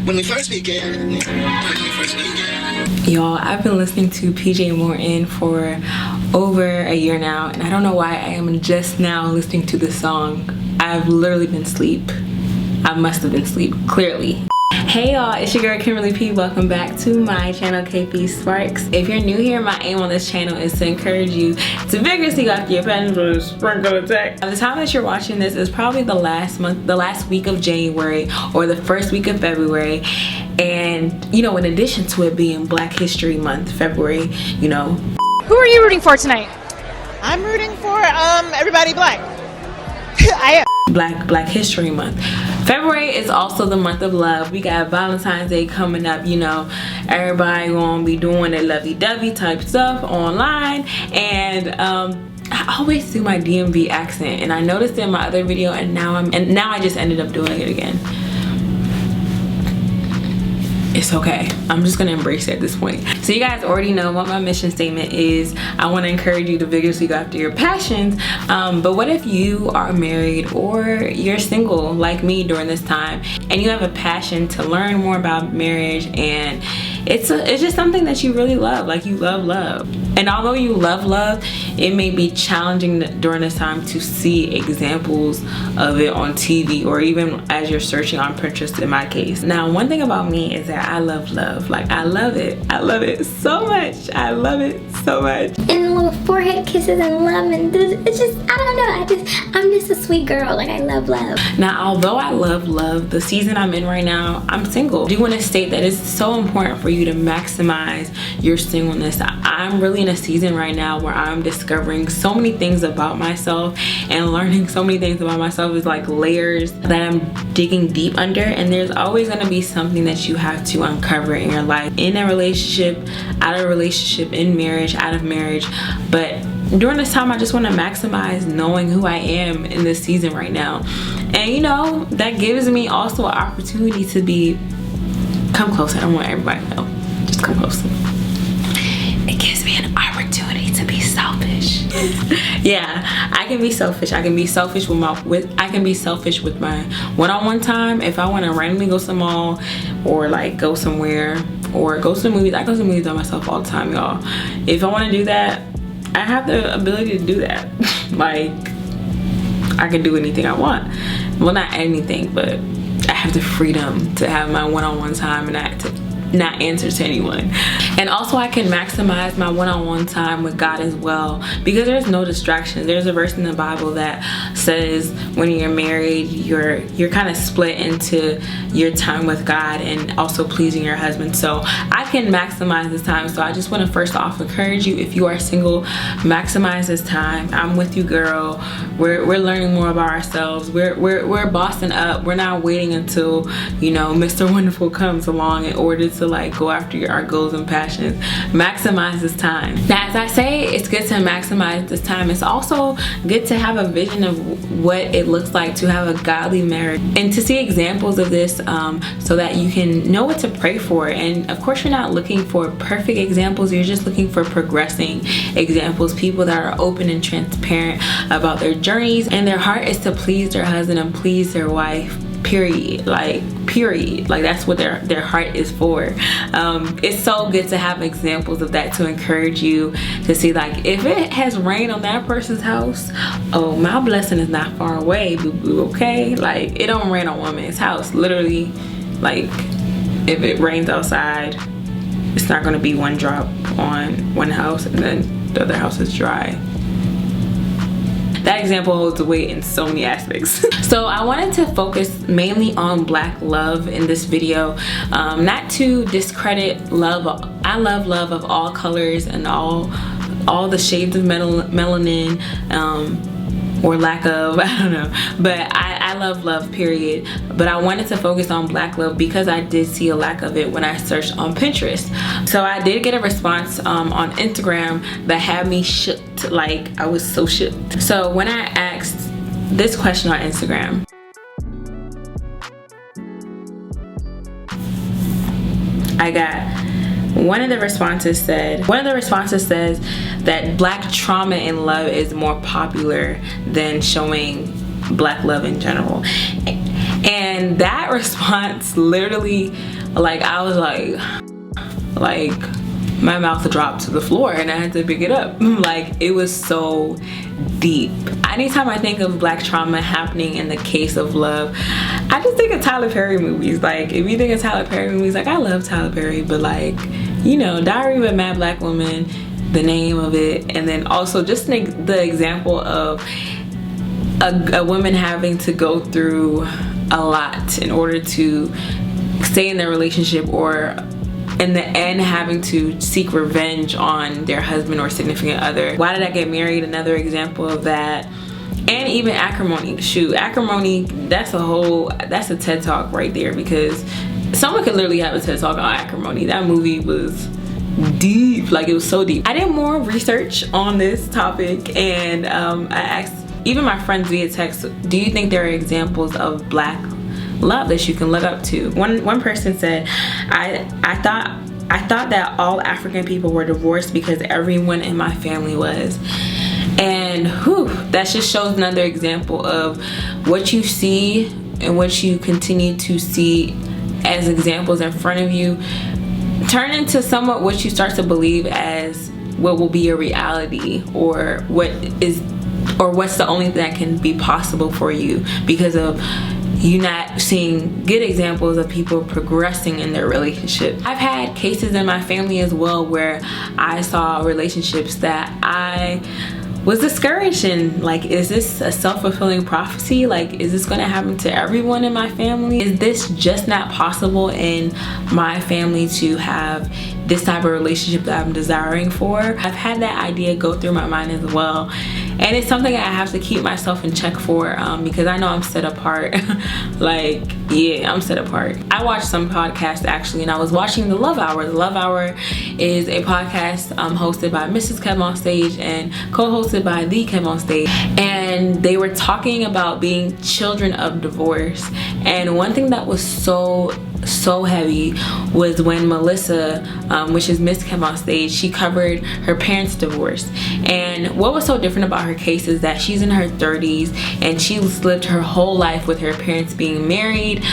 When we first began. Y'all, I've been listening to PJ Morton for over a year now, and I don't know why I am just now listening to this song. I've literally been asleep. I must have been asleep, clearly. Hey y'all, it's your girl Kimberly P. Welcome back to my channel KP Sparks. If you're new here, my aim on this channel is to encourage you to vigorously go after your passions with a sprinkle attack. By the time that you're watching this, is probably the last week of January or the first week of February. And you know, in addition to it being Black History Month, February, you know. Who are you rooting for tonight? I'm rooting for everybody black. I am. Black History Month. February is also the month of love. We got Valentine's Day coming up, you know. Everybody gonna be doing their lovey-dovey type stuff online. And I always do my DMV accent, and I noticed it in my other video, and now I just ended up doing it again. It's okay. I'm just gonna embrace it at this point. So you guys already know what my mission statement is. I want to encourage you to vigorously go after your passions. But what if you are married or you're single like me during this time, and you have a passion to learn more about marriage, and it's just something that you really love, like you love love. And although you love love, it may be challenging during this time to see examples of it on TV, or even as you're searching on Pinterest in my case. Now, one thing about me is that I love love. Like, I love it. I love it so much. I love it so much. And little forehead kisses and love, and it's just, I don't know, I'm just a sweet girl. Like, I love love. Now, although I love love, the season I'm in right now, I'm single. I do want to state that it's so important for you to maximize your singleness. I'm really in a season right now where I'm discovering so many things about myself, and learning so many things about myself is like layers that I'm digging deep under, and there's always going to be something that you have to uncover in your life, in a relationship, out of a relationship, in marriage, out of marriage. But during this time, I just want to maximize knowing who I am in this season right now. And you know, that gives me also an opportunity to come close. I don't want everybody to know, just come close. It gives me an opportunity to be selfish. Yeah, I can be selfish. I can be selfish with my one-on-one time. If I want to randomly go to the mall, or like go somewhere, or go to the movies. I go to the movies by myself all the time, y'all. If I want to do that, I have the ability to do that. Like, I can do anything I want. Well, not anything, but I have the freedom to have my one-on-one time and not answer to anyone. And also, I can maximize my one-on-one time with God as well, because there's no distractions. There's a verse in the Bible that says when you're married, you're kind of split into your time with God and also pleasing your husband. So I can maximize this time. So I just want to first off encourage you, if you are single, maximize this time. I'm with you, girl. We're learning more about ourselves. We're bossing up. We're not waiting until, you know, Mr. Wonderful comes along in order to like go after our goals and passions. Maximize this time. Now, as I say, it's good to maximize this time. It's also good to have a vision of what it looks like to have a godly marriage, and to see examples of this, so that you can know what to pray for. And of course, you're not looking for perfect examples. You're just looking for progressing examples, people that are open and transparent about their journeys, and their heart is to please their husband and please their wife. Period. Like that's what their heart is for. It's so good to have examples of that, to encourage you to see, like, if it has rained on that person's house, oh, my blessing is not far away, boo boo. Okay, like, it don't rain on one man's house. Literally, like, if it rains outside, it's not going to be one drop on one house and then the other house is dry. That example holds weight in so many aspects. So I wanted to focus mainly on Black love in this video, not to discredit love. I love love of all colors and all the shades of melanin, or lack of, I don't know, but I love love, period. But I wanted to focus on Black love because I did see a lack of it when I searched on Pinterest. So I did get a response on Instagram that had me shook. Like, I was so shook. So when I asked this question on Instagram, I got one of the responses says that Black trauma in love is more popular than showing Black love in general. And that response literally Like I was like my mouth dropped to the floor and I had to pick it up. Like it was so deep. Anytime I think of Black trauma happening in the case of love, I just think of Tyler Perry movies. Like if you think of Tyler Perry movies, like I love Tyler Perry, but like, you know, Diary of a Mad Black Woman, the name of it, and then also just the example of a woman having to go through a lot in order to stay in their relationship, or in the end having to seek revenge on their husband or significant other. Why did I get married? Another example of that. And even acrimony. Shoot, acrimony, that's a TED talk right there, because someone could literally have a TED talk on acrimony. That movie was deep, like it was so deep. I did more research on this topic, and I asked even my friends via text, do you think there are examples of Black love that you can look up to? One person said, I thought that all African people were divorced because everyone in my family was. And whew, that just shows another example of what you see and what you continue to see as examples in front of you turn into somewhat what you start to believe as what will be a reality, or what's the only thing that can be possible for you, because of you not seeing good examples of people progressing in their relationship. I've had cases in my family as well where I saw relationships that I was discouraged in. Like, is this a self-fulfilling prophecy? Like, is this gonna happen to everyone in my family? Is this just not possible in my family to have this type of relationship that I'm desiring for? I've had that idea go through my mind as well. And it's something I have to keep myself in check for, because I know I'm set apart. Like, yeah, I'm set apart. I watched some podcasts actually, and I was watching The Love Hour. The Love Hour is a podcast hosted by Mrs. Kev on Stage and co-hosted by the Kev on Stage. And they were talking about being children of divorce. And one thing that was so heavy was when Melissa, which is Miss Kev on Stage, she covered her parents' divorce. And what was so different about her case is that she's in her 30s and she's lived her whole life with her parents being married.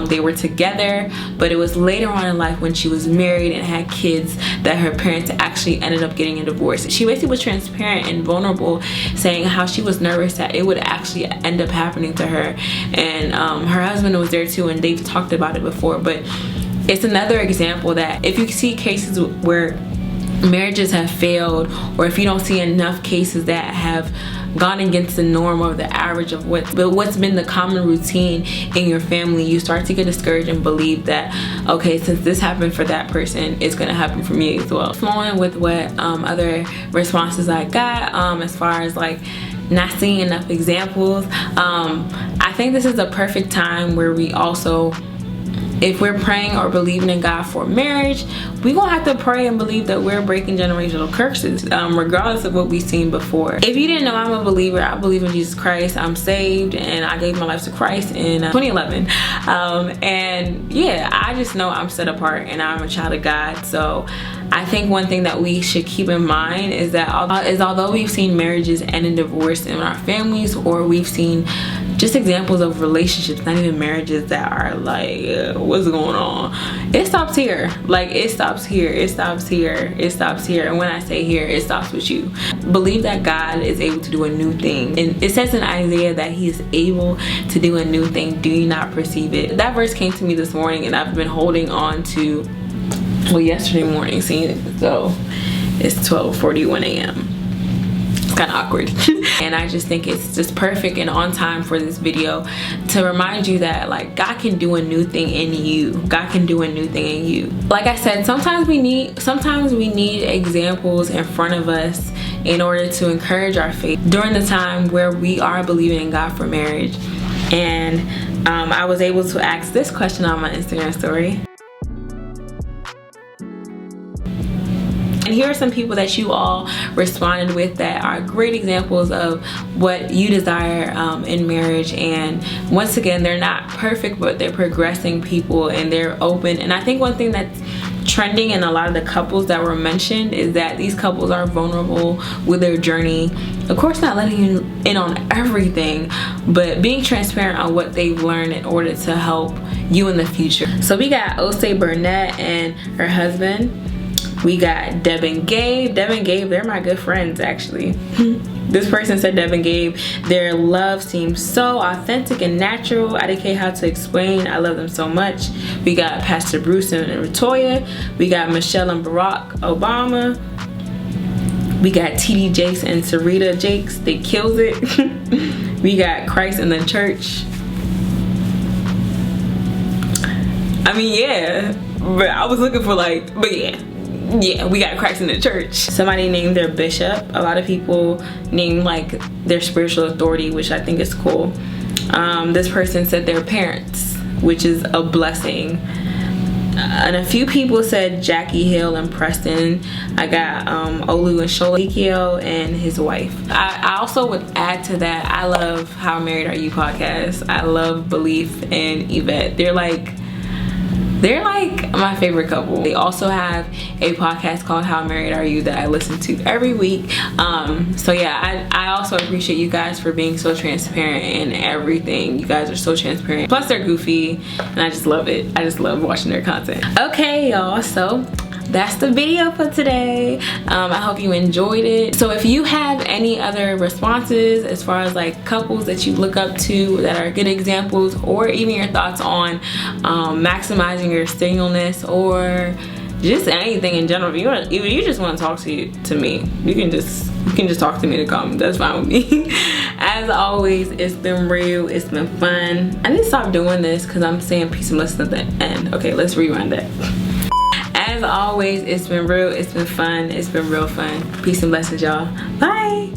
They were together, but it was later on in life when she was married and had kids that her parents actually ended up getting a divorce. She basically was transparent and vulnerable, saying how she was nervous that it would actually end up happening to her. And her husband was there too, and they've talked about it before. But it's another example that if you see cases where marriages have failed, or if you don't see enough cases that have gone against the norm or the average of what's been the common routine in your family, you start to get discouraged and believe that, okay, since this happened for that person, it's gonna happen for me as well. Flowing with what other responses I got, as far as like not seeing enough examples, I think this is a perfect time where we also, if we're praying or believing in God for marriage, we gonna have to pray and believe that we're breaking generational curses, regardless of what we've seen before. If you didn't know, I'm a believer. I believe in Jesus Christ. I'm saved, and I gave my life to Christ in 2011. And yeah, I just know I'm set apart and I'm a child of God. So I think one thing that we should keep in mind is that although we've seen marriages end in divorce in our families, or we've seen just examples of relationships, not even marriages, that are like, what's going on? It stops here. Like, it stops here. It stops here. It stops here. And when I say here, it stops with you. Believe that God is able to do a new thing. And it says in Isaiah that he is able to do a new thing. Do you not perceive it? That verse came to me this morning, and I've been holding on to, well, yesterday morning, seeing it. So it's 12:41 a.m. It's kind of awkward. And I just think it's just perfect and on time for this video to remind you that, like, God can do a new thing in you. God can do a new thing in you. Like I said, sometimes we need examples in front of us in order to encourage our faith during the time where we are believing in God for marriage. And I was able to ask this question on my Instagram story. And here are some people that you all responded with that are great examples of what you desire in marriage. And once again, they're not perfect, but they're progressing people, and they're open. And I think one thing that's trending in a lot of the couples that were mentioned is that these couples are vulnerable with their journey. Of course, not letting you in on everything, but being transparent on what they've learned in order to help you in the future. So we got Osei Burnett and her husband. We got Deb and Gabe. Deb and Gabe, they're my good friends actually. This person said Deb and Gabe, their love seems so authentic and natural. I didn't care how to explain. I love them so much. We got Pastor Bruce and Latoya. We got Michelle and Barack Obama. We got TD Jakes and Sarita Jakes. They kills it. We got Christ in the church. I mean, yeah, but I was looking for like, but yeah, we got Christ in the church. Somebody named their bishop. A lot of people name like their spiritual authority, which I think is cool. This person said their parents, which is a blessing. And a few people said Jackie Hill and Preston. I got Olu and Shola and his wife. I also would add to that, I love How Married Are You podcast. I love Belief and Yvette. They're like my favorite couple. They also have a podcast called How Married Are You that I listen to every week. So yeah, I also appreciate you guys for being so transparent in everything. You guys are so transparent. Plus they're goofy and I just love it. I just love watching their content. Okay, y'all, so that's the video for today. I hope you enjoyed it. So if you have any other responses as far as like couples that you look up to that are good examples, or even your thoughts on maximizing your singleness, or just anything in general, if you just want to talk to me, you can just talk to me in the comments. That's fine with me. As always, it's been real, it's been fun. I need to stop doing this because I'm saying peace and blessings at the end. Okay, let's rewind that. As always, it's been real, it's been fun, it's been real fun. Peace and blessings, y'all. Bye.